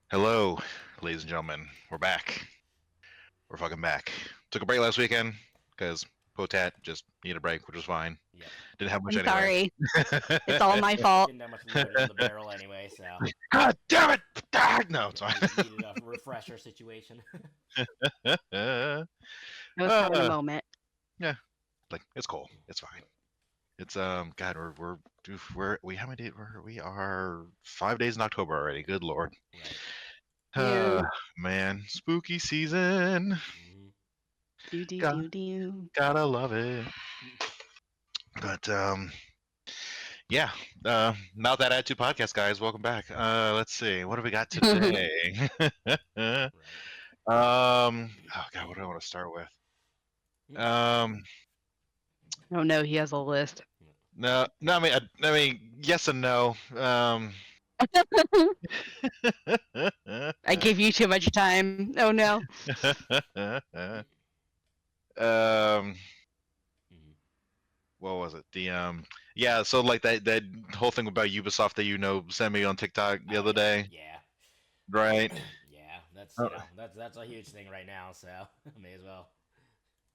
Hello, ladies and gentlemen. We're back. We're fucking back. Took a break last weekend because Potat just needed a break, which was fine. Yep. Didn't have much I'm anyway. sorry. It's all my fault. Didn't have much loaded in the barrel anyway, so God damn it! Ah, no, it's fine. needed a refresher situation. I was having a moment. Yeah, like it's cool. It's fine. It's God, we how many days? We are 5 days in October already. Good lord. Right. Man, spooky season. Mhm. Gotta love it. But yeah. Not that attitude podcast, guys. Welcome back. Let's see. What do we got today? Right. Oh god, what do I want to start with? Um, Oh no, he has a list. no, no. I mean, yes and no. I gave you too much time. Oh no. um, Mhm. what was it? Yeah. So like that whole thing about Ubisoft that sent me on TikTok the other day, Yeah. right? Yeah. That's Uh, that's a huge thing right now. So may as well.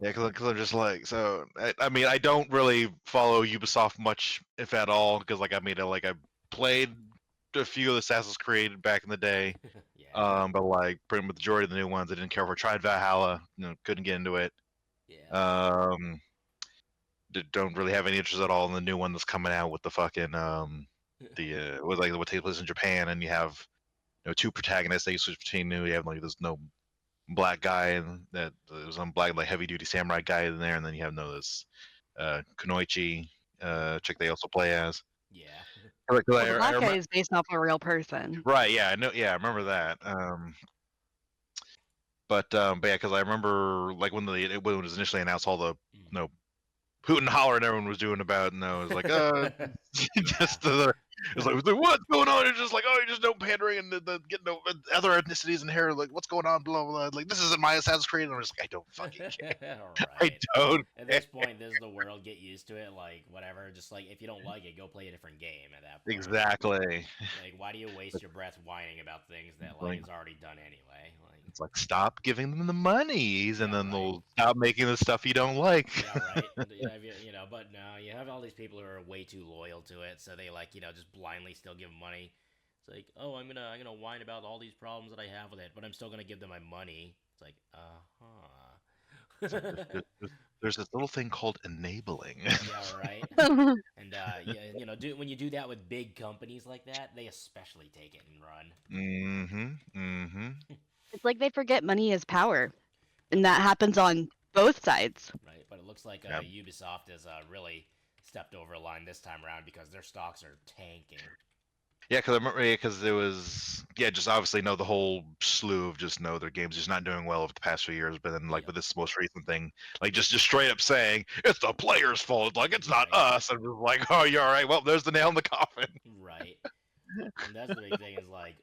Yeah, because I'm just like, so I mean, I don't really follow Ubisoft much, if at all, because like I played a few of the Assassin's Creed back in the day, Yeah. but like pretty much the majority of the new ones I didn't care for. Tried Valhalla, couldn't get into it. Yeah. Um, don't really have any interest at all in the new one that's coming out with the fucking with like what takes place in Japan, and you have two protagonists that you switch between. You have like this no black guy and that there's some black like heavy duty samurai guy in there, and then you have this Kunoichi chick they also play as. Yeah. Like, Well, the black guy is based off a real person. right, yeah, I know, yeah, I remember that. But yeah, because I remember like when when it was initially announced, all the hoot and holler and everyone was doing about, and I was like, just it's like what's going on? It's just like, oh, you're just no pandering and getting no other ethnicities in here. Like, what's going on? Blah blah. Like, this isn't my Assassin's Creed. And I'm just like, I don't fucking care. I Right. don't. At this point, does the world get used to it? Like, whatever. Just like, if you don't like it, go play a different game at that point. Exactly. Like, why do you waste your breath whining about things that, like, Like, is already done anyway? Like, it's like, stop giving them the monies, and yeah, then right. they'll stop making the stuff you don't like. Yeah, right. But no, you have all these people who are way too loyal to it, so they like, just blindly still give money. It's like, oh, I'm gonna whine about all these problems that I have with it, but I'm still gonna give them my money. It's like, There's this little thing called enabling. Yeah, right. And yeah, when you do that with big companies like that, they especially take it and run. It's like they forget money is power. And that happens on both sides. Right, but it looks like Yeah. Ubisoft has really stepped over a line this time around because their stocks are tanking. Yeah, because I remember, because it was, just obviously the whole slew of just their games just not doing well over the past few years, but then like with this most recent thing, like just straight up saying it's the players' fault, like it's not us, and we're like, oh, you're all right. Well, there's the nail in the coffin. Right, and that's the big thing is like,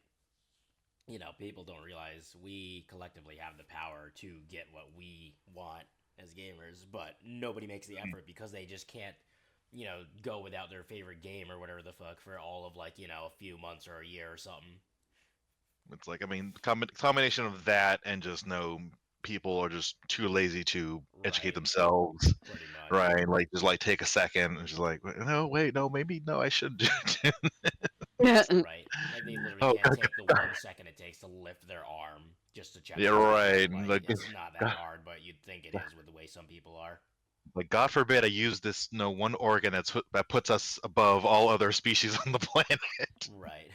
people don't realize we collectively have the power to get what we want as gamers, but nobody makes the effort because they just can't, go without their favorite game or whatever the fuck for all of like, a few months or a year or something. It's like, I mean, combination of that and just no people are just too lazy to educate Right. themselves, Pretty much. right? Like just like take a second and just like, no, wait, no, maybe no, I should do. Right. Like they literally Oh, can't take the 1 second it takes to lift their arm just to check. yeah, something. right. Like it's not that hard, but you'd think it is with the way some people are. Like, God forbid I use this one organ that puts us above all other species on the planet. Right.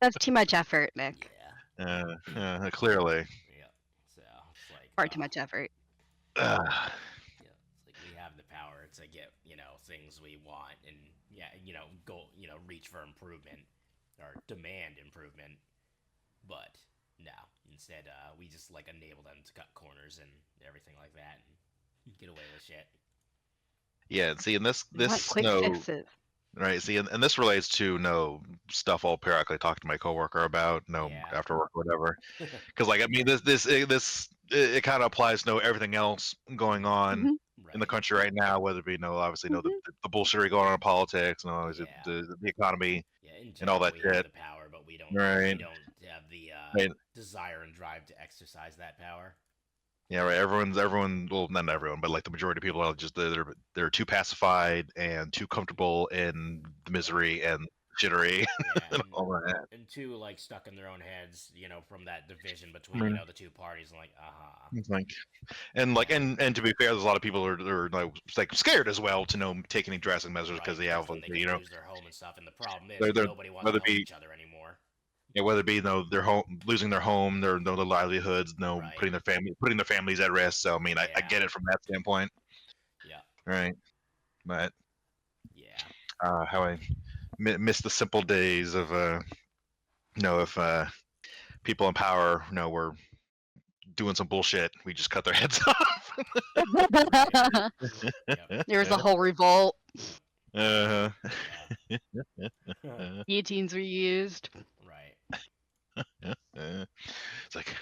That's too much effort, Nick. Yeah. Clearly. Yeah. So it's like Far too much effort. Uh, yeah, it's like we have the power to get, things we want and yeah, go, reach for improvement or demand improvement. But no, instead we just like enable them to cut corners and everything like that and get away with shit. yeah, see, and We want this quick fixes. right, see, and this relates to stuff I'll periodically talk to my coworker about, Yeah. after work or whatever. Because like, I mean, it kind of applies to everything else going on in the Right. country right now, whether it be obviously the bullshittery going on in politics and Yeah. the economy Yeah, in and all general, that we have shit. the power, but we don't We Right. don't have the Right. desire and drive to exercise that power. Yeah, right. Everyone. Well, not everyone, but like the majority of people are just they're too pacified and too comfortable in the Right. misery and jittery Yeah, and all that. and two like stuck in their own heads, from that division I between mean, the two parties, and like, it's like and like yeah, and to be fair, there's a lot of people are like scared as well to take any drastic measures because right, they because have then they you could know lose their home and stuff. And the problem is they're nobody wants whether to it help be each other anymore. yeah, whether it be their home losing their home, their livelihoods, Right. putting their families at risk. So I mean, I Yeah. get it from that standpoint, Yeah. right? But Yeah. how I miss the simple days of if people in power were doing some bullshit, we just cut their heads off. Right. Yep. There was a whole revolt. uh, Yeah. Guillotines were used. Right. it's like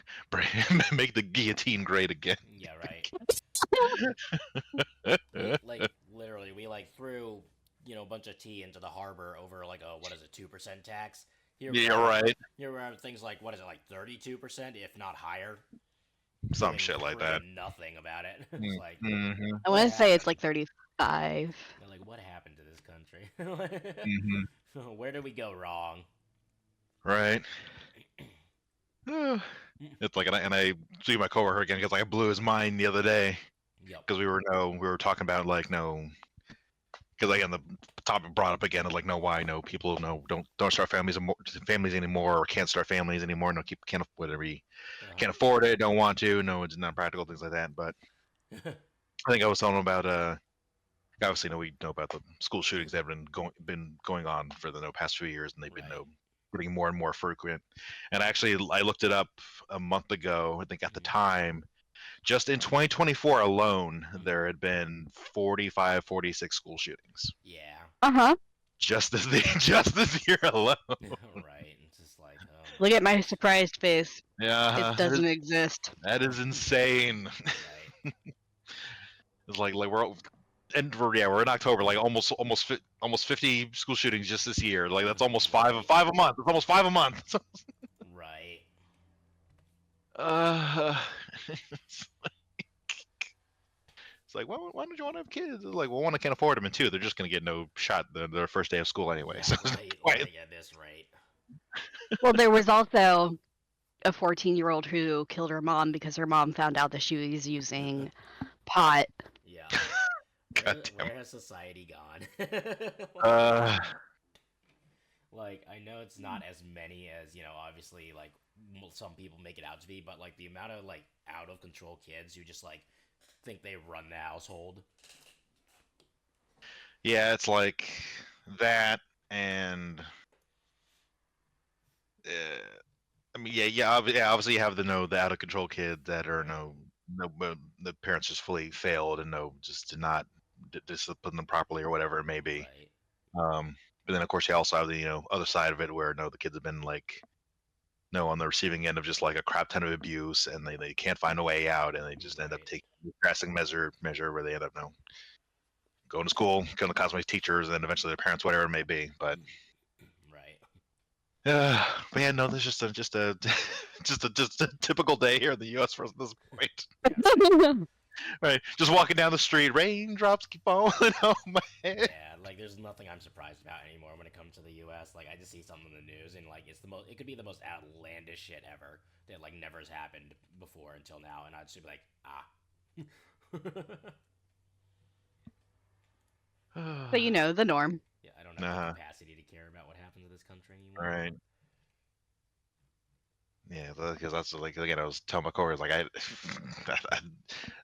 make the guillotine great again. Yeah. Right. Like literally, we like threw a bunch of tea into the harbor over like a what is it 2% tax. Here we Yeah, are. right. Here we are. Things like what is it like 32%, if not higher, Some doing shit like that. friggin' nothing about it. It's like, Mm-hmm. I what want to say it's happened? like 35. They're like, what happened to this country? Mm-hmm. Where did we go wrong? Right. It's like, and I see my coworker again because I blew his mind the other day Yep. because we were talking about like no because again the topic brought up again of like no why no people no don't start families anymore or can't start families anymore no keep can't whatever you can't afford it don't want to no it's not practical things like that but I think I was telling him about obviously we know about the school shootings that have been going on for the past few years and they've been Right. getting more and more frequent and actually I looked it up a month ago I think at the Mhm. time just in 2024 alone Mhm. there had been 45 46 school shootings Yeah. Uh-huh. just this year alone. Right. It's just like, oh my Look at my gosh. surprised face. It Yeah, doesn't exist. that is insane. Right. It's like we're in October, like almost 50 school shootings just this year. Like that's almost Right. five a month. It's almost five a month. Right. uh, it's like why don't you want to have kids? It's like well, one I can't afford them, and two they're just gonna get no shot their first day of school anyway. Yeah. So Right. right. Like at this rate. Well, there was also a 14-year-old who killed her mom because her mom found out that she was using pot. Yeah. God damn. Where has society gone? Uh, Like, I know it's not as many as, obviously, like, some people make it out to be, but, like, the amount of, like, out of control kids who just, like, think they run the household. yeah, it's like that and. I mean, yeah. Obviously, you have the out of control kids that are Right. the parents just fully failed and just did not discipline them properly or whatever it may be. Right. But then of course you also have the other side of it where the kids have been like on the receiving end of just like a crap ton of abuse and they can't find a way out and they just end up Right. taking a drastic measure where they end up going to school, going to cosmetic teachers, and then eventually their parents, whatever it may be. But Right. but yeah, no, there's just a just a typical day here in the U.S. for this point. Yeah, right. Right, just walking down the street, raindrops keep falling on my head. Yeah, like, there's nothing I'm surprised about anymore when it comes to the U.S. Like, I just see something in the news, and, like, it could be the most outlandish shit ever that, like, never has happened before until now, and I'd just be like, But the norm. Yeah, I don't have the capacity to care about what happens in this country anymore. Right. Yeah, because that's like again, I was telling my coworkers like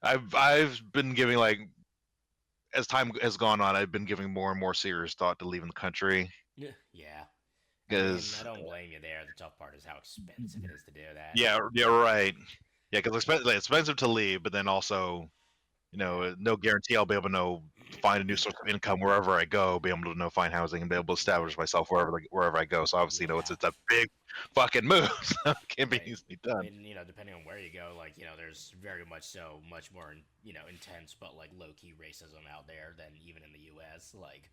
I've been giving like as time has gone on, I've been giving more and more serious thought to leaving the country Yeah. I mean, I because don't blame you there. The tough part is how expensive it is to do that. yeah, right. Yeah, because it's expensive to leave, but then also Yeah. no guarantee I'll be able to find a new source of income wherever I go, be able to find housing and be able to establish Right. myself wherever I go. So obviously, Yeah. it's a big fucking move. So it can't be Right. easily I done. mean, depending on where you go, like, there's very much more, intense, but like low key racism out there than even in the U.S. Like,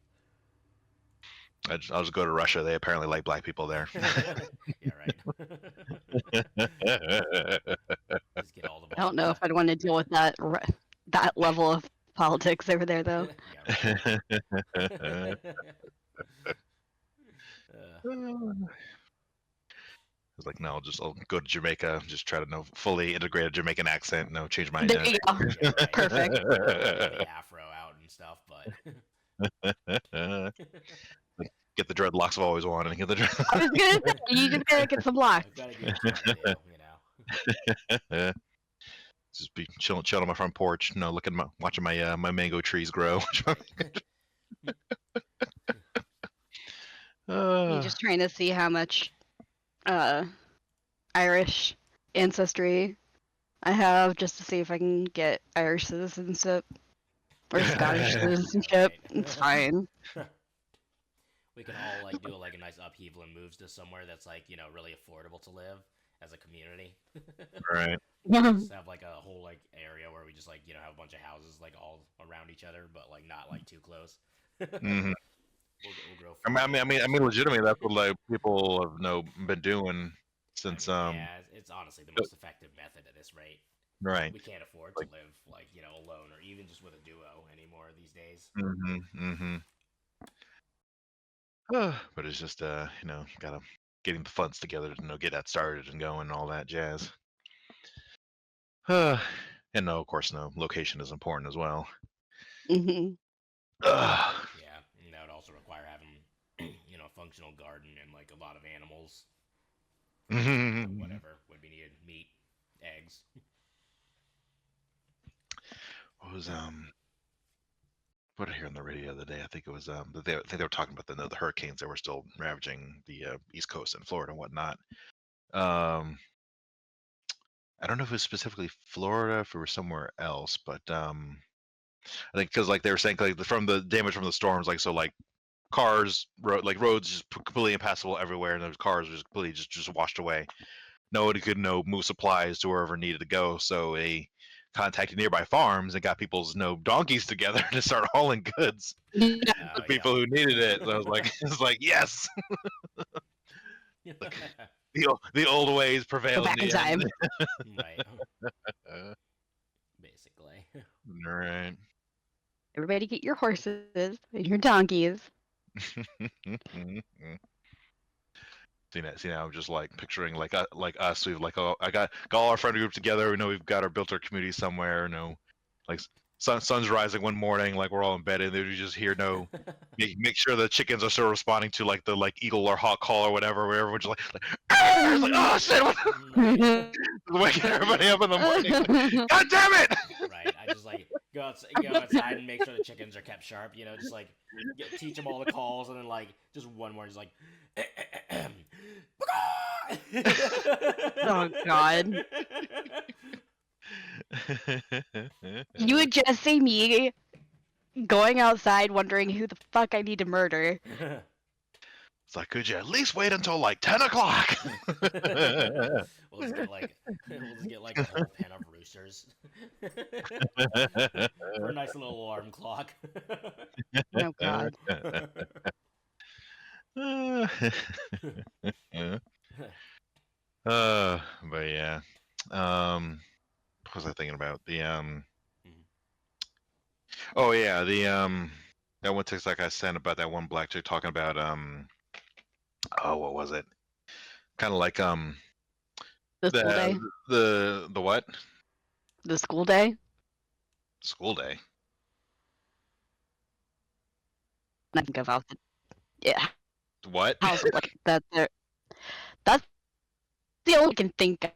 I'll just go to Russia. They apparently like black people there. Yeah, right. Just get all the I don't know if vodka. I'd want to deal with that level of politics over there, though. Yeah, right. It's like, no, I'll go to Jamaica, just try to know fully integrate a Jamaican accent, change my There you go. yeah, right. Perfect. Get the afro out and stuff, but get the dreadlocks I've always wanted and get the I was gonna say, you just gotta get some locks. I've got to do what you got to do, just be chilling on my front porch, looking watching my my mango trees grow. You're just trying to see how much Irish ancestry I have, just to see if I can get Irish citizenship or Scottish citizenship. Right. It's fine. We can all like do a nice upheaval and moves to somewhere that's like really affordable to live as a community. Right. Just have like a whole like area where we just like have a bunch of houses like all around each other, but like not like too close. Mm-hmm. We'll grow. I mean, legitimately, that's what like people have been doing since yeah, it's honestly the most effective method at this rate. right. We can't afford to live like alone or even just with a duo anymore these days. Mm-hmm. But it's just gotta getting the funds together to get that started and going and all that jazz. And no, of course, no location is important as well. Hmm. Yeah, and that would also require having a functional garden and like a lot of animals. Whatever would be needed: meat, eggs. What was what I hear on the radio the other day? I think it was I think they were talking about the hurricanes that were still ravaging the East Coast and Florida and whatnot. I don't know if it was specifically Florida, if it was somewhere else, but I think because like they were saying like from the damage from the storms, like so like cars, roads just completely impassable everywhere, and those cars were just completely just washed away. Nobody could move supplies to wherever needed to go, so they contacted nearby farms and got people's donkeys together to start hauling goods Yeah. to people who needed it. So I was like, it's like yes, the old ways Go prevail in back in the time. end. Right. Basically. Right. Everybody get your horses and your donkeys. See now, I'm just like picturing like us. We've like I got all our friend group together. We know we've got our built our community somewhere. Like sun's rising one morning, like we're all in bed, and then we just hear make sure the chickens are still responding to like the eagle or hawk call or whatever. Where everyone's just like it's like oh shit, waking everybody up in the morning. Like, God damn it! Right. I just like go outside and make sure the chickens are kept sharp. Just like teach them all the calls, and then like just one more, just like. Oh God. You would just see me going outside wondering who the fuck I need to murder. It's like, could you at least wait until like 10 o'clock? We'll just get like a whole pen of roosters for a nice little alarm clock. Oh God. But yeah. What was I thinking about? Oh yeah, that one text like I sent about that one black chick talking about oh what was it? Kind of like The school day. the what? The school day. School day. I think about it. Yeah. What? How's it like that? That's the only I can think of.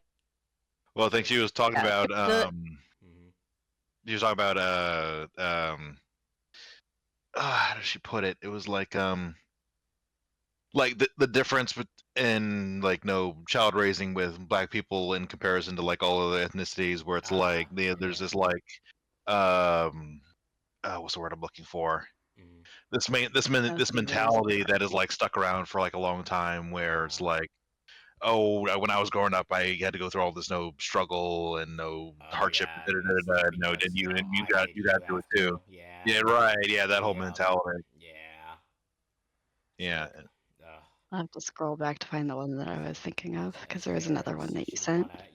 Well, I think she was talking about Mhm. she was talking about how did she put it? It was like the difference in like child raising with black people in comparison to like all of the ethnicities where it's like there's this like what's the word I'm looking for? This mentality that is like stuck around for like a long time where it's like when I was growing up, I had to go through all this struggle and hardship. No, then you got to do it too. Yeah. Yeah, right. Yeah, that whole mentality. Yeah. Yeah. Like, uh, I'll have to scroll back to find the one that I was thinking of because as there was another parents, one you that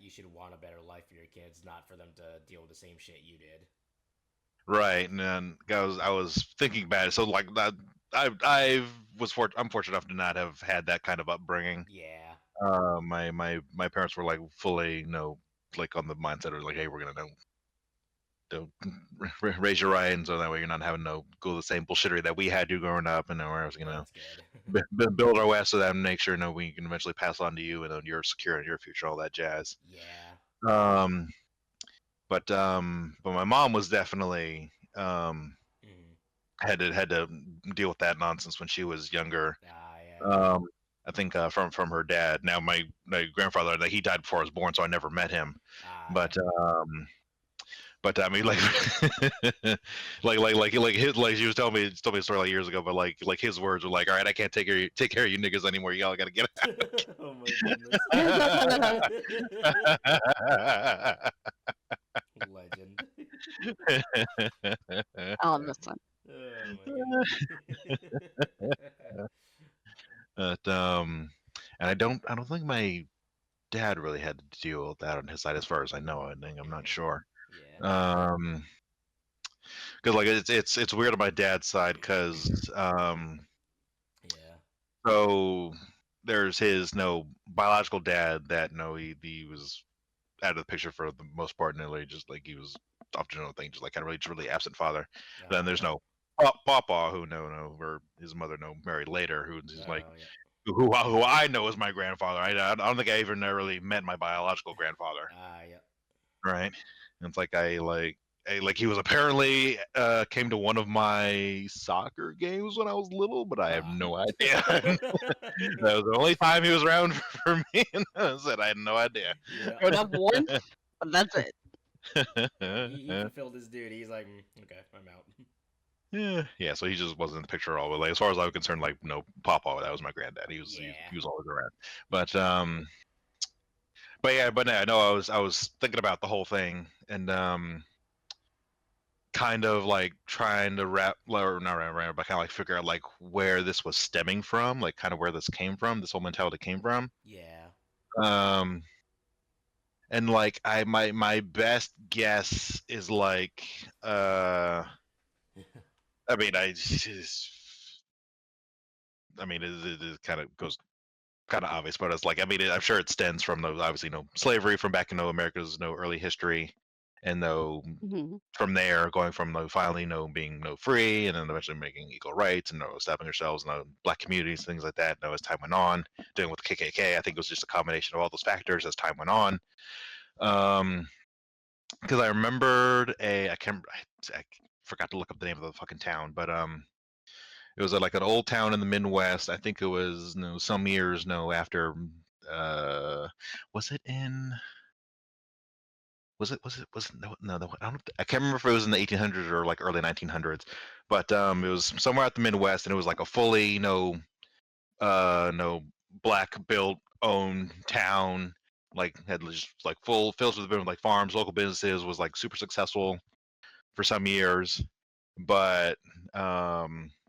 you should sent. want a better life for your kids, not for them to deal with the same shit you did. Right, and then I was thinking about it. So like that, I'm fortunate enough to not have had that kind of upbringing. Yeah. My parents were like fully, like on the mindset of like, hey, we're gonna raise your right, and so that way you're not having to go the same bullshittery that we had to growing up, and where I was, That's good. build our way so that make sure we can eventually pass on to you, and then you're secure in your future, all that jazz. Yeah. Um, but my mom was definitely Mm. had to deal with that nonsense when she was younger. Ah, yeah. Um, I think from her dad. Now my grandfather, like, he died before I was born, so I never met him. Ah, But I mean, like, like his, like she was telling me a story like years ago, but like his words were like, all right, I can't take care of you niggas anymore. Y'all gotta get yeah. Oh my goodness. out. Legend. Oh, this one. Oh my goodness. But and I don't think my dad really had to deal with that on his side, as far as I know. I think I'm not Mhm. sure. Yeah. Um, because like it's weird on my dad's side, because Yeah. so there's his no biological dad that he was out of the picture for the most part, and really just like he was off to another thing, just like had a really absent father. Then there's Yeah. no papa, who or his mother married later, who's like Oh yeah. who I know is my grandfather. I don't think I even really met my biological grandfather, Ah yeah. right? And it's like like he was apparently came to one of my soccer games when I was little, but I have Ah. no idea. That was the only time he was around for me, and I said I had no idea. Yeah. Showed up once, but that's it. Yeah. He fulfilled his duty. He's like, okay, I'm out. Yeah, so he just wasn't in the picture at all. But like, as far as I was concerned, like, no, Papa, that was my granddad. Yeah. He was always around. But yeah, but no, I know I was thinking about the whole thing, and kind of like trying to or not wrap, but kind of like figure out like where this was stemming from, like kind of where this came from, this whole mentality came from. Yeah. Um, and like my best guess is like I mean it kind of goes kind of obvious, but it's like, I mean, I'm sure it stems from those, obviously, slavery from back in America's early history, and Mhm. from there going from finally being free, and then eventually making equal rights, and establishing ourselves in black communities, things like that. As time went on, dealing with the KKK, I think it was just a combination of all those factors as time went on. Because I remembered I can't I forgot to look up the name of the fucking town, but it was like an old town in the Midwest. I think it was some years after. Uh, was it in? Was it no, I don't, I can't remember if it was in the 1800s or like early 1900s, but it was somewhere out the Midwest, and it was like a fully no black built owned town, like had just like full filled with like farms, local businesses, was like super successful for some years, but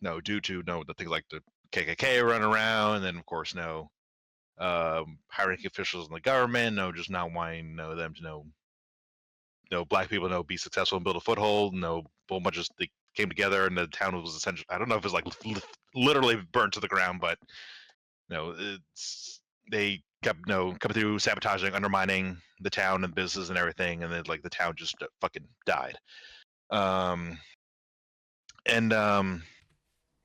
no, due to the things like the KKK running around, and then of course high ranking officials in the government, just not wanting them to black people be successful and build a foothold. A whole bunch of they came together, and the town was essentially, I don't know if it's like literally burnt to the ground, but it's they kept coming through, sabotaging, undermining the town and business and everything, and then like the town just fucking died. Um, and I was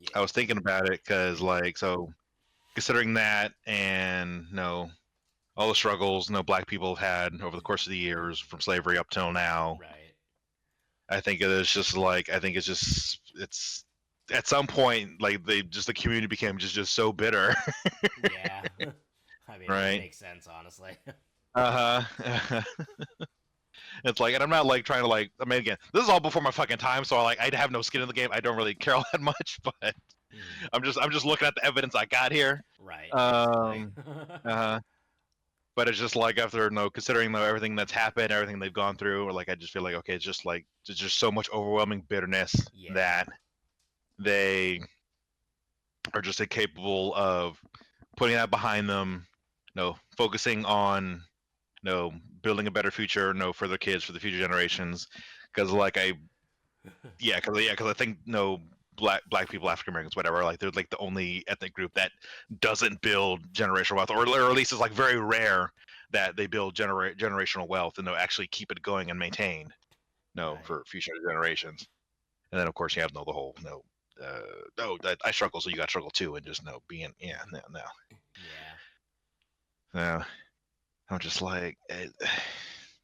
Yeah. thinking about it because, like, so considering that, and all the struggles black people have had over the course of the years from slavery up till now, Right. I think it is just like, I think it's at some point like the community became just so bitter. Yeah. I mean, it Right. makes sense, honestly. Uh-huh. It's like, and I'm not like trying to like, I mean, again, this is all before my fucking time, so I have no skin in the game. I don't really care all that much, but Mhm. I'm just looking at the evidence I got here. Right, basically. Um, uh, but it's just like, after considering everything that's happened, everything they've gone through, or like, I just feel like, okay, it's just like there's just so much overwhelming bitterness Yeah. that they are just incapable of putting that behind them, focusing on, building a better future, for their kids, for the future generations. Because because I think black people, African Americans, whatever, like they're like the only ethnic group that doesn't build generational wealth, or at least it's like very rare that they build generational wealth and they'll actually keep it going and maintained, Right. for future generations. And then of course you have the whole that I struggle, so you got to struggle too, and just being no. Yeah. No, I'm just like,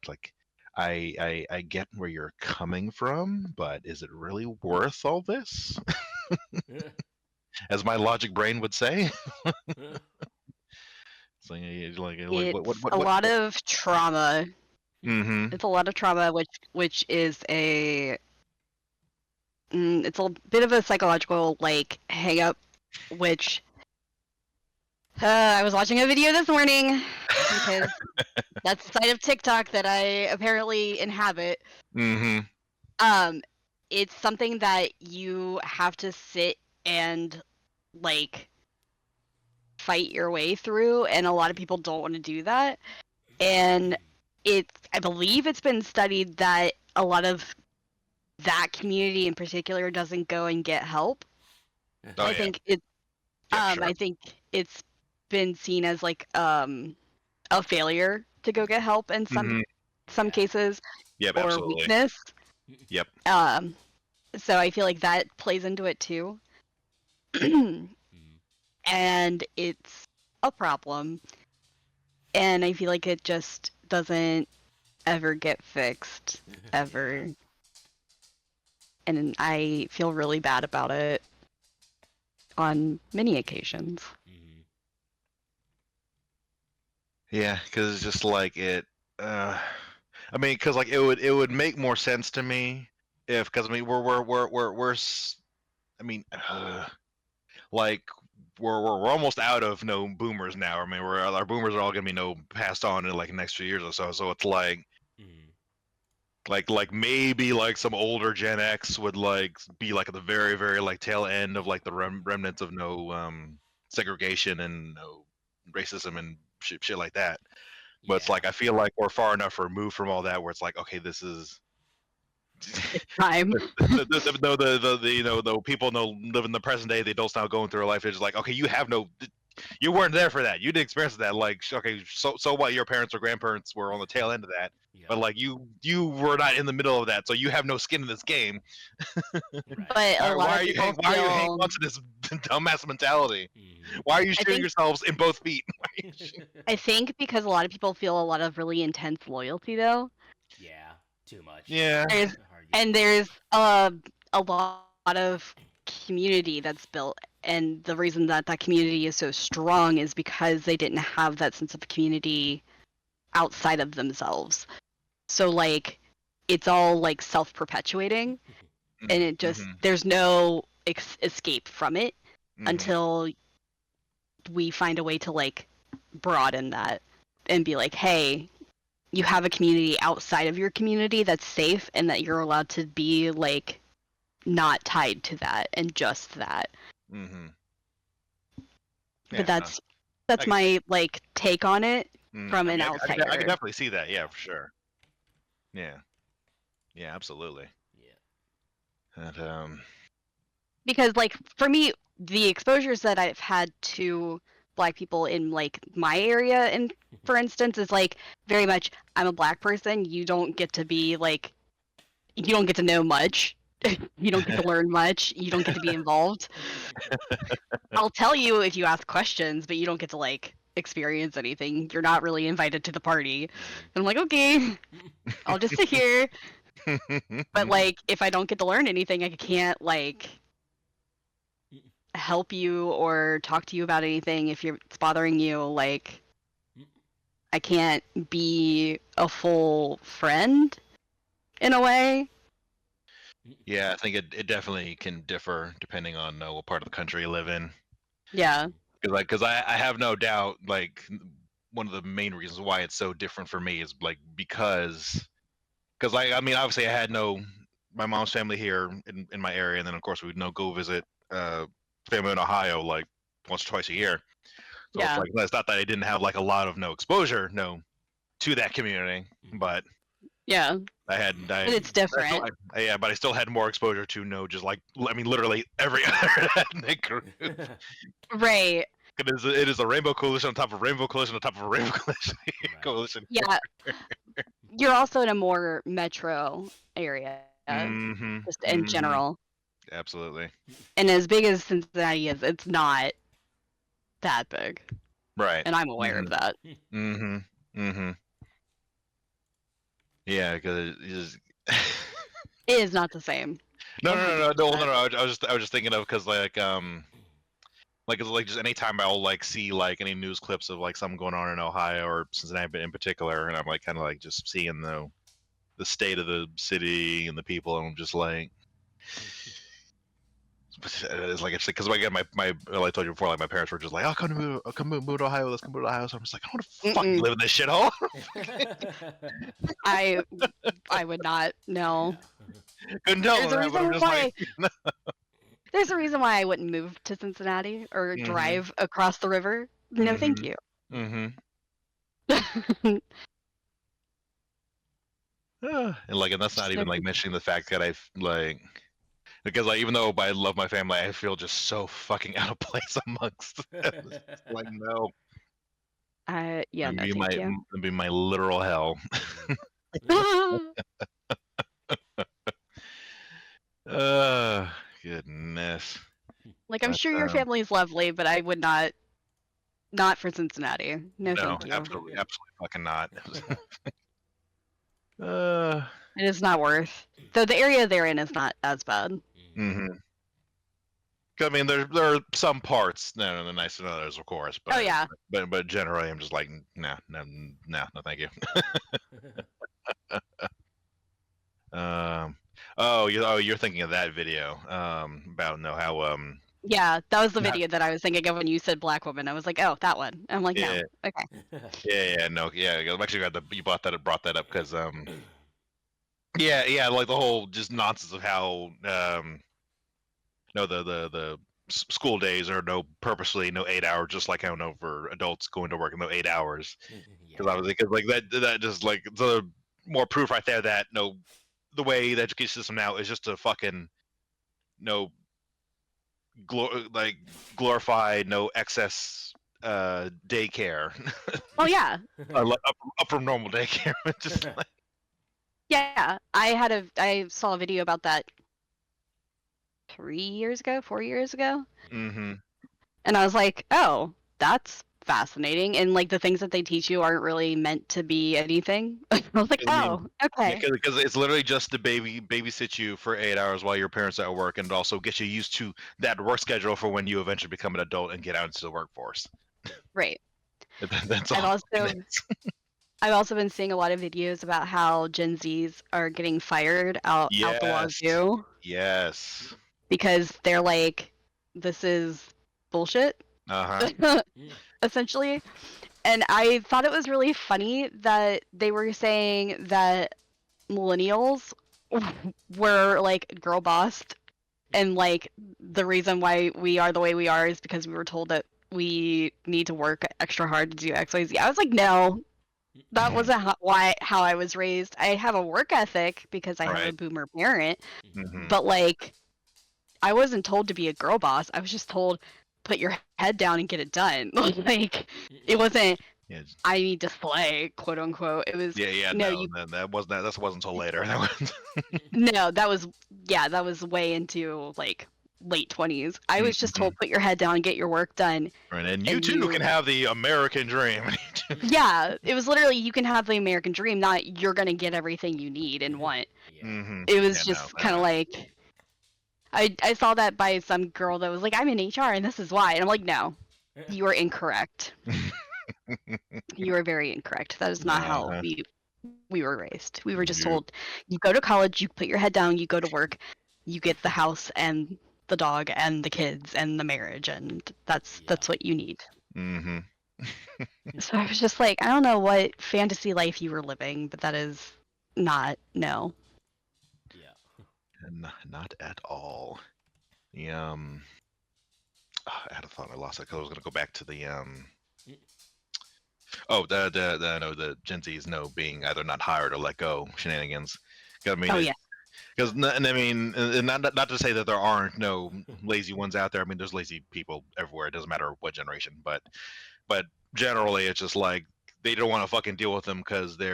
like I get where you're coming from, but is it really worth all this? As my logic brain would say. So It's a what? lot of trauma. Mm-hmm. It's a lot of trauma, which is it's a bit of a psychological like hang up, which I was watching a video this morning because that's the side of TikTok that I apparently inhabit. Mm-hmm. Um, it's something that you have to sit and like fight your way through, and a lot of people don't want to do that. And I believe it's been studied that a lot of that community in particular doesn't go and get help. Oh I yeah. think it Yep. Sure. I think it's been seen as like a failure to go get help in Mm-hmm. some Yeah. cases, Yep. or Absolutely. weakness. Yep. So I feel like that plays into it too. And it's a problem. And I feel like it just doesn't ever get fixed. Ever. Yeah. And I feel really bad about it on many occasions. Yeah, because it's just like it. I mean, because like it would make more sense to me if, because I mean I mean, like we're almost out of no boomers now. I mean, our boomers are all gonna be passed on in like the next few years or so. So it's like maybe like some older Gen X would like be like at the very very like tail end of like the remnants of segregation and no racism and shit like that. But it's like I feel like we're far enough removed from all that where it's like, okay, this is Time. the people live in the present day. They don't stop going through their life. It's just like, okay, you weren't there for that. You didn't experience that. Like, okay, so what? Your parents or grandparents were on the tail end of that, but like you were not in the middle of that, so you have no skin in this game. But a lot Why of are you people why are you hanging feel. on to this dumbass mentality? Why are you I shooting think yourselves in both feet? I think because a lot of people feel a lot of really intense loyalty though. Yeah. Too much. Yeah. There's a lot of community that's built, and the reason that that community is so strong is because they didn't have that sense of community outside of themselves. So like it's all like self-perpetuating, and it just there's no escape from it until we find a way to like broaden that and be like, hey, you have a community outside of your community that's safe and that you're allowed to be like not tied to that and just that. Mm-hmm. But that's my like take on it from an outsider. I can definitely see that. Yeah, for sure. Yeah. Yeah, absolutely. Yeah. And because like for me, the exposures that I've had to black people in like my area, and for instance, is like very much I'm a black person. You don't get to be like, you don't get to know much. You don't get to learn much. You don't get to be involved. I'll tell you if you ask questions, but you don't get to like experience anything. You're not really invited to the party. And I'm like, okay, I'll just sit here. But like, if I don't get to learn anything, I can't like help you or talk to you about anything if it's bothering you. Like, I can't be a full friend in a way. Yeah, I think it definitely can differ depending on what part of the country you live in. Yeah. Because I have no doubt, like, one of the main reasons why it's so different for me is like because like, I mean, obviously I had my mom's family here in my area, and then of course we'd go visit family in Ohio like once or twice a year. So Yeah. it's like it's not that I didn't have like a lot of exposure to that community, but Yeah. I But it's different. yeah, but I still had more exposure to just like I mean literally every other ethnic group. Right. It is a rainbow coalition on top of rainbow coalition on top of a rainbow coalition. Right. coalition. Yeah. You're also in a more metro area, Mm-hmm. just in general. Absolutely. And as big as Cincinnati is, it's not that big. Right. And I'm aware of that. Mm-hmm. Mm-hmm. Yeah, because it is. It is not the same. No. 100%. I was just thinking of because it's like just anytime I'll like see like any news clips of like something going on in Ohio or Cincinnati in particular, and I'm like kind of like just seeing the state of the city and the people, and I'm just like. It's like because again, my like I told you before, like my parents were just like, "Oh, come move to Ohio. Let's come move to Ohio." So I'm just like, I don't want to fucking live in this shithole. I would not. No. Couldn't tell There's them a that, but reason I'm just why. like, There's a reason why I wouldn't move to Cincinnati or Mhm. drive across the river. No, thank you. Mm-hmm. And like, and that's not even like mentioning the fact that I've like. Because like even though I love my family, I feel just so fucking out of place amongst them. It's like no, Yeah, no, it'd thank you. it'd be my literal hell. Goodness. Like I'm But, sure your family's lovely, but I would not for Cincinnati. No, thank you. absolutely fucking not. It is not worth. Though the area they're in is not as bad. Mm-hmm. I mean, there are some parts that are nicer than others, of course. But, Oh yeah. But generally, I'm just like, no, thank you. You're thinking of that video about how Yeah, that was the video that I was thinking of when you said black woman. I was like, oh, that one. I'm like, yeah. no, okay. I'm actually glad that you brought that up because yeah, like the whole just nonsense of how the school days are purposely no 8 hours, just like I don't know for adults going to work in no 8 hours. Because I was like that just like the more proof right there that the way the education system now is just a fucking glorify no excess daycare. Oh yeah. up from normal daycare. Just like, yeah, I saw a video about that 4 years ago, mm-hmm. and I was like, oh, that's fascinating. And like the things that they teach you aren't really meant to be anything. I was like, oh, okay. Because it's literally just to babysit you for 8 hours while your parents are at work, and also get you used to that work schedule for when you eventually become an adult and get out into the workforce. Right. That's all. I've also been seeing a lot of videos about how Gen Zs are getting fired out the wazoo. Yes. Because they're like, this is bullshit. Essentially. And I thought it was really funny that they were saying that millennials were like girl bossed, and like the reason why we are the way we are is because we were told that we need to work extra hard to do XYZ. I was like, no, that wasn't how I was raised. I have a work ethic because I have a boomer parent, but like I wasn't told to be a girl boss. I was just told put your head down and get it done. Like it wasn't I need to slay, quote unquote. It was that wasn't until later. No, that was way into like late 20s. I was just told put your head down and get your work done. Right, and you too can have the American dream. Yeah, it was literally you can have the American dream, not you're gonna get everything you need and want. It was just kind of like I saw that by some girl that was like, I'm in HR and this is why. And I'm like, no, you are incorrect. You are very incorrect. That is not how we were raised. We were just told, you go to college, you put your head down, you go to work, you get the house and the dog and the kids and the marriage, and that's what you need. So I was just like, I don't know what fantasy life you were living, but that is not, no. Not at all. I had a thought, I lost it because I was gonna go back to the Mm. the Gen Z's being either not hired or let go shenanigans. 'Cause, I mean, Oh yeah. because and I mean, and not to say that there aren't no lazy ones out there. I mean, there's lazy people everywhere. It doesn't matter what generation, but generally, it's just like they don't want to fucking deal with them because they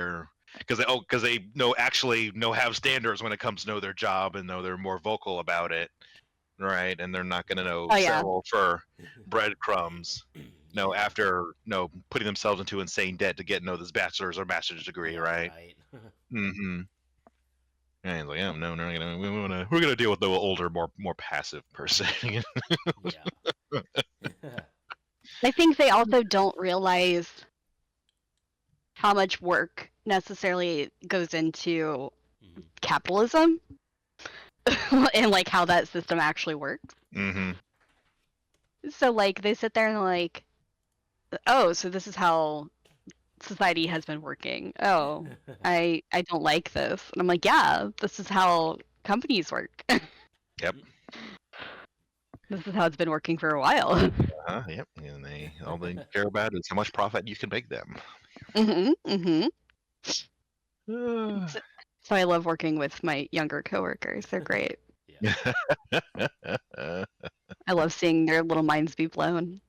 actually have standards when it comes to know their job and know they're more vocal about it, right? And they're not gonna Oh yeah. settle for breadcrumbs. Yeah. After putting themselves into insane debt to get this bachelor's or master's degree, Yeah, right? right. Mm-hmm. And he's like, oh no, we're gonna deal with the older, more passive person. Yeah. I think they also don't realize how much work necessarily goes into Mhm. capitalism and like how that system actually works. Mm-hmm. So like they sit there and like, oh, so this is how society has been working. Oh, I don't like this. And I'm like, yeah, this is how companies work. Yep. This is how it's been working for a while. Yep. And all they care about is how much profit you can make them. Mm-hmm. So, so I love working with my younger coworkers. They're great. Yeah. I love seeing their little minds be blown.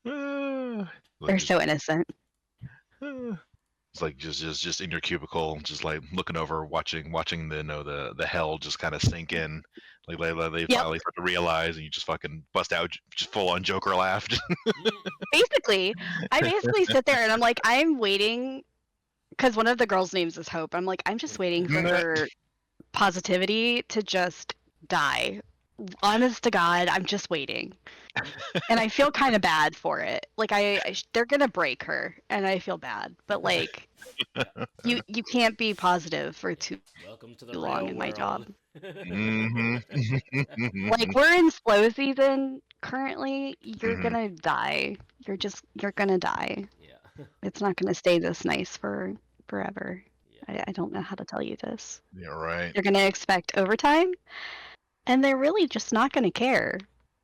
They're so innocent. It's like just in your cubicle, just like looking over, watching the hell just kind of sink in. Like they Yep. finally start to realize, and you just fucking bust out, just full on Joker laugh. Basically, I basically sit there and I'm like, I'm waiting because one of the girls' names is Hope. I'm like, I'm just waiting for her positivity to just die. Honest to God, I'm just waiting. And I feel kind of bad for it. Like they're gonna break her, and I feel bad. But like, Yeah. you can't be positive for too Welcome to the long real in my job. world. Like we're in slow season currently. You're Mhm. gonna die. You're gonna die. Yeah. It's not gonna stay this nice for forever. Yeah. I don't know how to tell you this. Yeah, right. You're gonna expect overtime, and they're really just not gonna care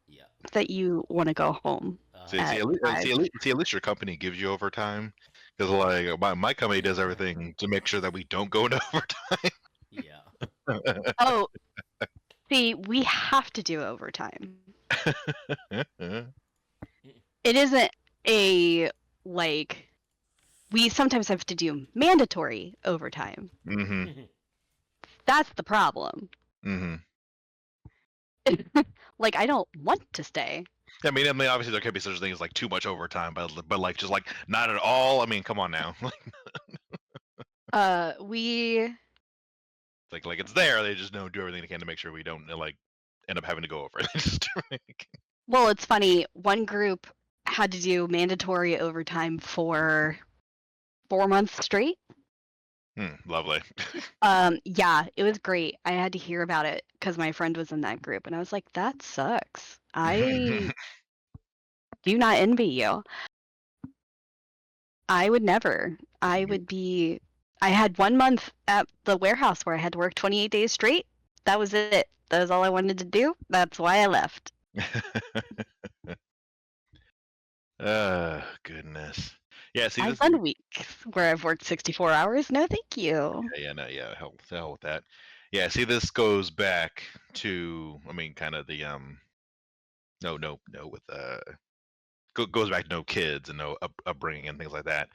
Yeah. that you want to go home. See, At at least, 5. at least your company gives you overtime, because like my company does everything to make sure that we don't go into Yeah. overtime. Oh, see, we have to do overtime. It isn't a like we sometimes have to do mandatory overtime. Mm-hmm. That's the problem. Mm-hmm. Like I don't want to stay. I mean, obviously there could be such a thing as like too much overtime, but like just like not at all. I mean, come on now. We like it's there. They just don't do everything they can to make sure we don't like end up having to go over it. well, it's funny. One group had to do mandatory overtime for 4 months straight. Lovely. Yeah, it was great. I had to hear about it because my friend was in that group, and I was like, that sucks. I do not envy you. I would never. I would be. I had 1 month at the warehouse where I had to work 28 days straight. That was it. That was all I wanted to do. That's why I left. Goodness. Yeah, see I've this. done weeks where I've worked 64 hours. No, thank you. Yeah, no, yeah, hell with that. Yeah, see, this goes back to, I mean, kind of the no, with goes back to no kids and no upbringing and things like that,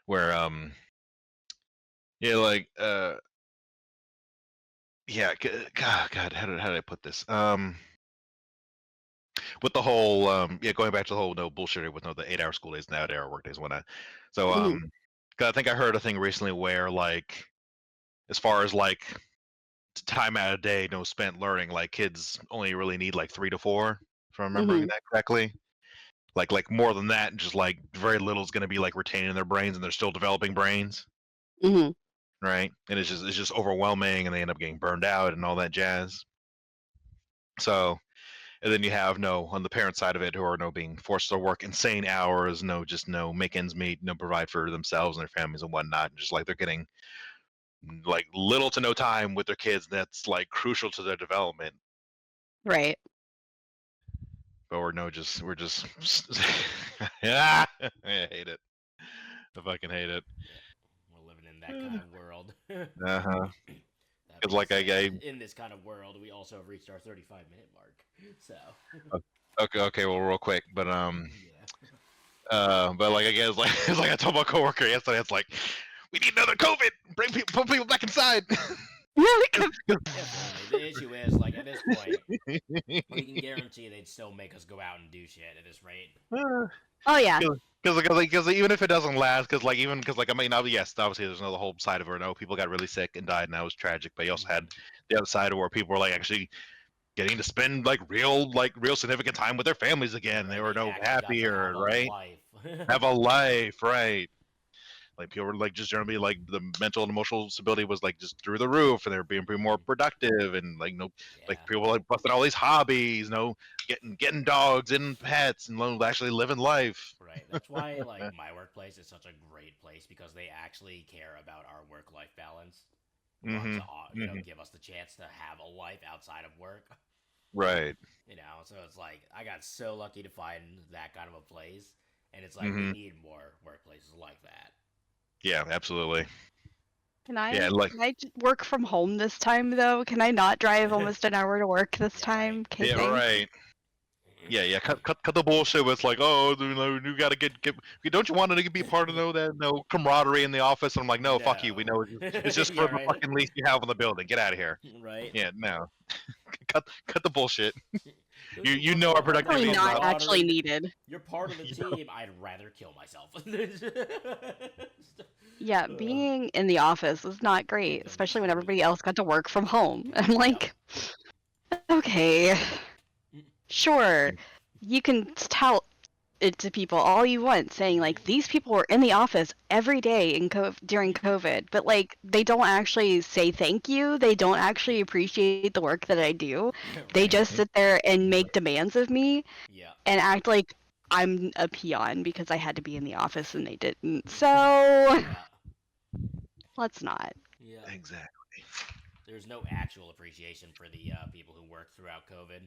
where yeah, like yeah, God, how did I put this? With the whole yeah, going back to the whole no bullshit with the 8-hour school days and 8-hour work days and whatnot. So Mhm. 'cause I think I heard a thing recently where like as far as like time out of day no spent learning, like kids only really need like 3 to 4, if I'm remembering Mhm. that correctly. Like more than that, just like very little is going to be like retained in their brains, and they're still developing brains, Mhm. right? And it's just overwhelming, and they end up getting burned out and all that jazz. So, and then you have no on the parent side of it who are no being forced to work insane hours, no just no make ends meet, no provide for themselves and their families and whatnot, and just like they're getting like little to no time with their kids. That's like crucial to their development. Right. But we're just yeah. I hate it. I fucking hate it. We're living in that kind of world. Uh-huh. That Because being like said, in this kind of world, we also have reached our 35-minute mark. So. okay, well, real quick, but Yeah. but like I guess like it's like I told my coworker yesterday, it's like we need another COVID. Put people back inside. If only. The issue is, like, at this point, we can guarantee they'd still make us go out and do shit at this rate. Oh yeah. Because even if it doesn't last, because like I mean, yes, obviously there's another whole side of it. No, people got really sick and died, and that was tragic. But you also had the other side of where people were like actually getting to spend like real significant time with their families again. Right, They were no actually got to happier, have a right? life. Have a life, right? Like people were like just generally like the mental and emotional stability was like just through the roof, and they were being more productive, and like like Yeah. people were like busting all these hobbies, getting dogs and pets, and actually living life. Right. That's why, like, my workplace is such a great place because they actually care about our work-life balance. Want to, give us the chance to have a life outside of work. Right. So it's like I got so lucky to find that kind of a place, and it's like we need more workplaces like that. Yeah, absolutely. Can I Yeah, like work from home this time though? Can I not drive almost an hour to work this Yeah, time? right. Okay, yeah, thanks. right. Yeah. Cut the bullshit with like, oh, you gotta get. Don't you want to be part of that camaraderie in the office? And I'm like, no, fuck you. We know it's just for Yeah, the right. fucking lease you have in the building. Get out of here. Right. Yeah, no. cut the bullshit. Don't you You work know so our hard for Really productivity is not not. actually needed. You're part of the team. I'd rather kill myself. Yeah, being in the office is not great, especially when everybody else got to work from home. I'm like, okay, sure, you can tell it to people all you want, saying like these people were in the office every day during COVID, but like they don't actually say thank you. They don't actually appreciate the work that I do. They just sit there and make demands of me Yeah. and act like I'm a peon because I had to be in the office and they didn't. So Yeah. let's not. Yeah. Exactly. There's no actual appreciation for the people who worked throughout COVID,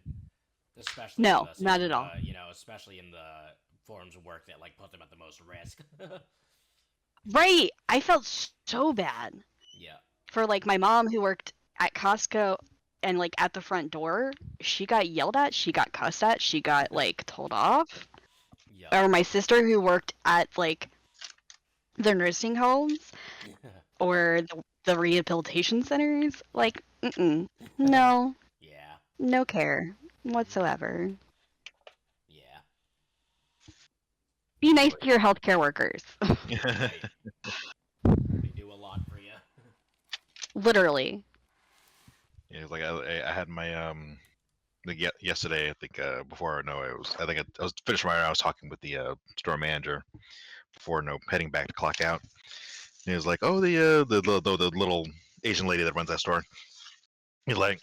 especially in No, the not sort at of all. especially in the forms of work that like put them at the most risk. Right. I felt so bad Yeah. for like my mom who worked at Costco and like at the front door. She got yelled at, she got cussed at, she got like told off. Yeah. Or my sister who worked at like the nursing homes or the rehabilitation centers. Like, no, Yeah. no care whatsoever. Yeah. Be nice to your healthcare workers. Right. They do a lot for you. Literally. Yeah, it's like I had my like yesterday, I think before I know it was I think I was finishing my I was talking with the store manager before heading back to clock out. And he was like, oh the little Asian lady that runs that store. He's like,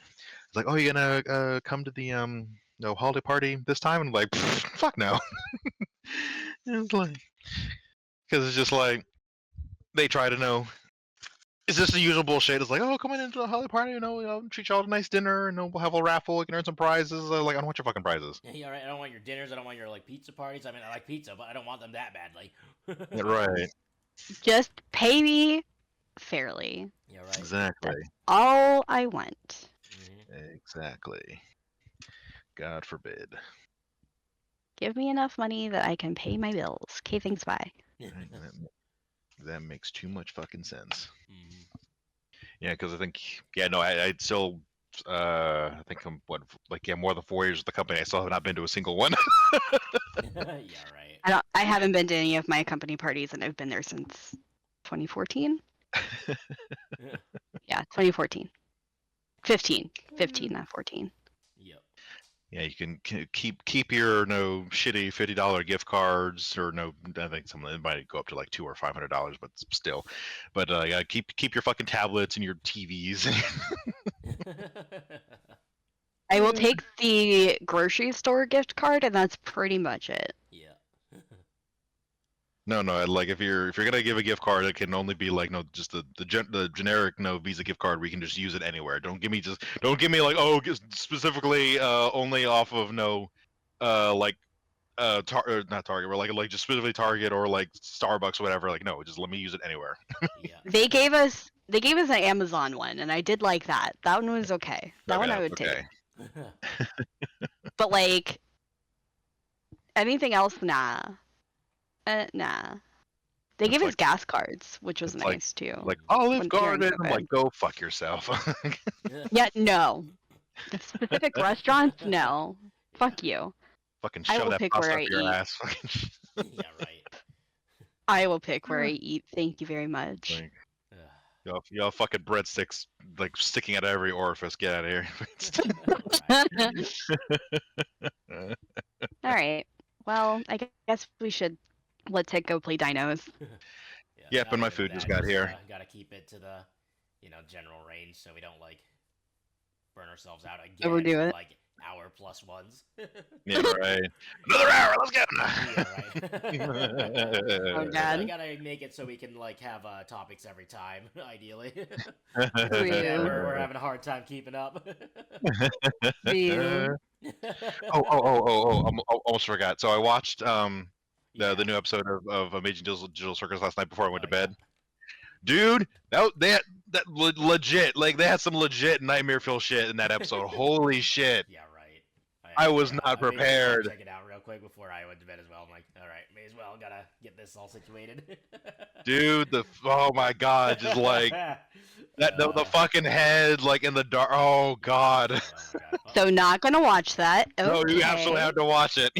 oh, you gonna come to the no holiday party this time? And I'm like, fuck no. It's like because it's just like they try to know. It's just the usual bullshit. It's like, oh, come on into the holiday party, treat you all to a nice dinner, and we'll have a raffle. You can earn some prizes. Like, I don't want your fucking prizes. Yeah, right. I don't want your dinners. I don't want your like pizza parties. I mean, I like pizza, but I don't want them that badly. Yeah, right. Just pay me fairly. Yeah, right. Exactly. That's all I want. Exactly. God forbid. Give me enough money that I can pay my bills. Okay, thanks, bye. That makes too much fucking sense. Yeah, because I think, I'd still, I think I'm more than 4 years with the company. I still have not been to a single one. Yeah, right. I haven't been to any of my company parties, and I've been there since 2014. Yeah, 2014. 15, not 14. Yep. Yeah, you can keep your shitty $50 gift cards or I think some of them might go up to like $200 or $500, but still. But yeah, keep your fucking tablets and your TVs. I will take the grocery store gift card, and that's pretty much it. Yeah. No, like if you're gonna give a gift card, it can only be like no, just the generic no Visa gift card where you can just use it anywhere. Don't give me like specifically only off of no like not Target, or like just specifically Target or like Starbucks or whatever. Like no, just let me use it anywhere. Yeah. They gave us an Amazon one, and I did like that. That one was okay. That one Okay, I would okay. take. But like anything else, nah. Nah. They It's gave us like gas cards, which was it's like nice too. like Olive During Garden. I'm COVID. like, go fuck yourself. Yeah, no. The specific restaurants, no. Fuck you. Fucking I shove will that pick pasta where up I your eat. ass. Yeah, right. I will pick where I eat. Thank you very much. Like, y'all fucking breadsticks like sticking out of every orifice. Get out of here. Right. All right. Well, I guess we should let Ted go play dinos. Yeah, Yep, and my nothing with food just that, got here. Gotta keep it to the, general range so we don't like burn ourselves out again Overdo with it. like hour plus ones. Yeah, right. Another hour. Let's get. Yeah, right. Oh, I God. gotta make it so we can like have topics every time, ideally. True. We're having a hard time keeping up. True. Almost forgot. So I watched Yeah. the new episode of Amazing Digital Circus last night before I went to Yeah. bed. Dude, that legit, like they had some legit nightmare feel shit in that episode. Holy shit. Yeah, right. I was yeah, not I made myself prepared. check it out real quick before I went to bed as well. I'm like, all right, may as well gotta get this all situated. Dude, oh my god, just like the fucking head like in the dark. Oh god. Oh my god. So not gonna watch that. Okay. No, you absolutely have to watch it.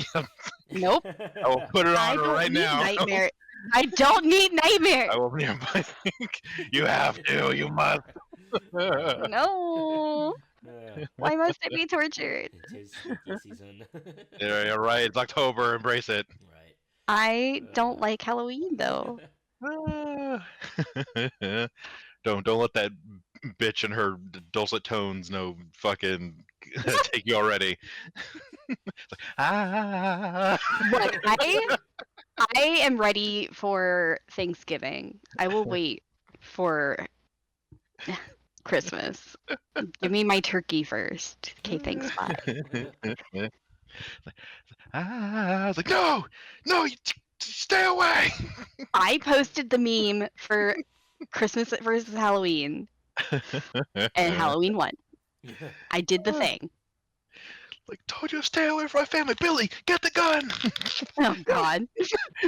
Nope. I will put it I on don't right need now. nightmare. I don't need nightmare. I will. You have to. You must. No. Why must I be tortured? It is spooky season. Yeah, you're right. It's October. Embrace it. Right. I don't like Halloween though. Don't let that bitch and her dulcet tones fucking take you already. It's like, Look, I am ready for Thanksgiving. I will wait for Christmas. Give me my turkey first. Okay, thanks, bye. I was like, no, you stay away. I posted the meme for Christmas versus Halloween, and Halloween won. I did the thing. Like, told you to stay away from my family. Billy, get the gun. Oh God,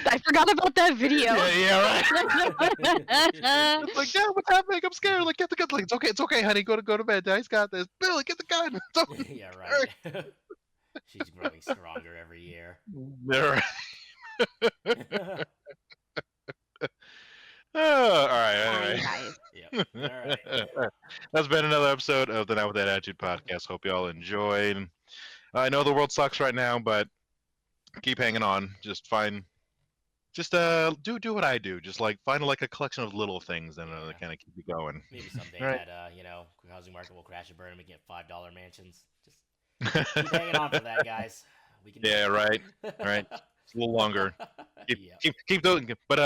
I forgot about that video. Yeah, right. It's like, Dad, what's happening? I'm scared. Like, get the gun. Like, it's okay, honey. Go to bed. Daddy's got this. Billy, get the gun. Yeah, right. She's growing stronger every year. All right. Anyway. Guys. Yep. All right. That's been another episode of the Now With That Attitude podcast. Hope y'all enjoyed. I know the world sucks right now, but keep hanging on. Just do what I do. Just like find like a collection of little things and Yeah. kind of keep you going. Maybe someday Right. that housing market will crash and burn and we get $5 mansions. Just keep hanging on for that, guys. We can. Yeah, right. Right. It's a little longer. Yeah. Keep those, but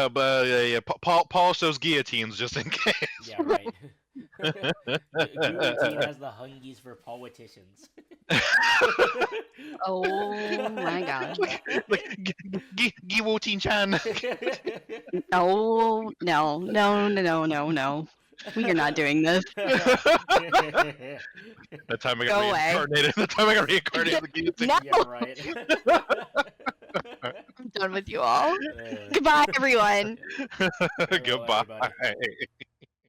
yeah, polish those guillotines just in case. Yeah, right. Guillotine has the hungies for politicians. Oh my God. Like guillotine chan. Oh no. We are not doing this. That time I got Go away. reincarnated. The time I got reincarnated the guillotine. No, Yeah, right. I'm done with you all. Goodbye, everyone. Hello, Goodbye. everybody.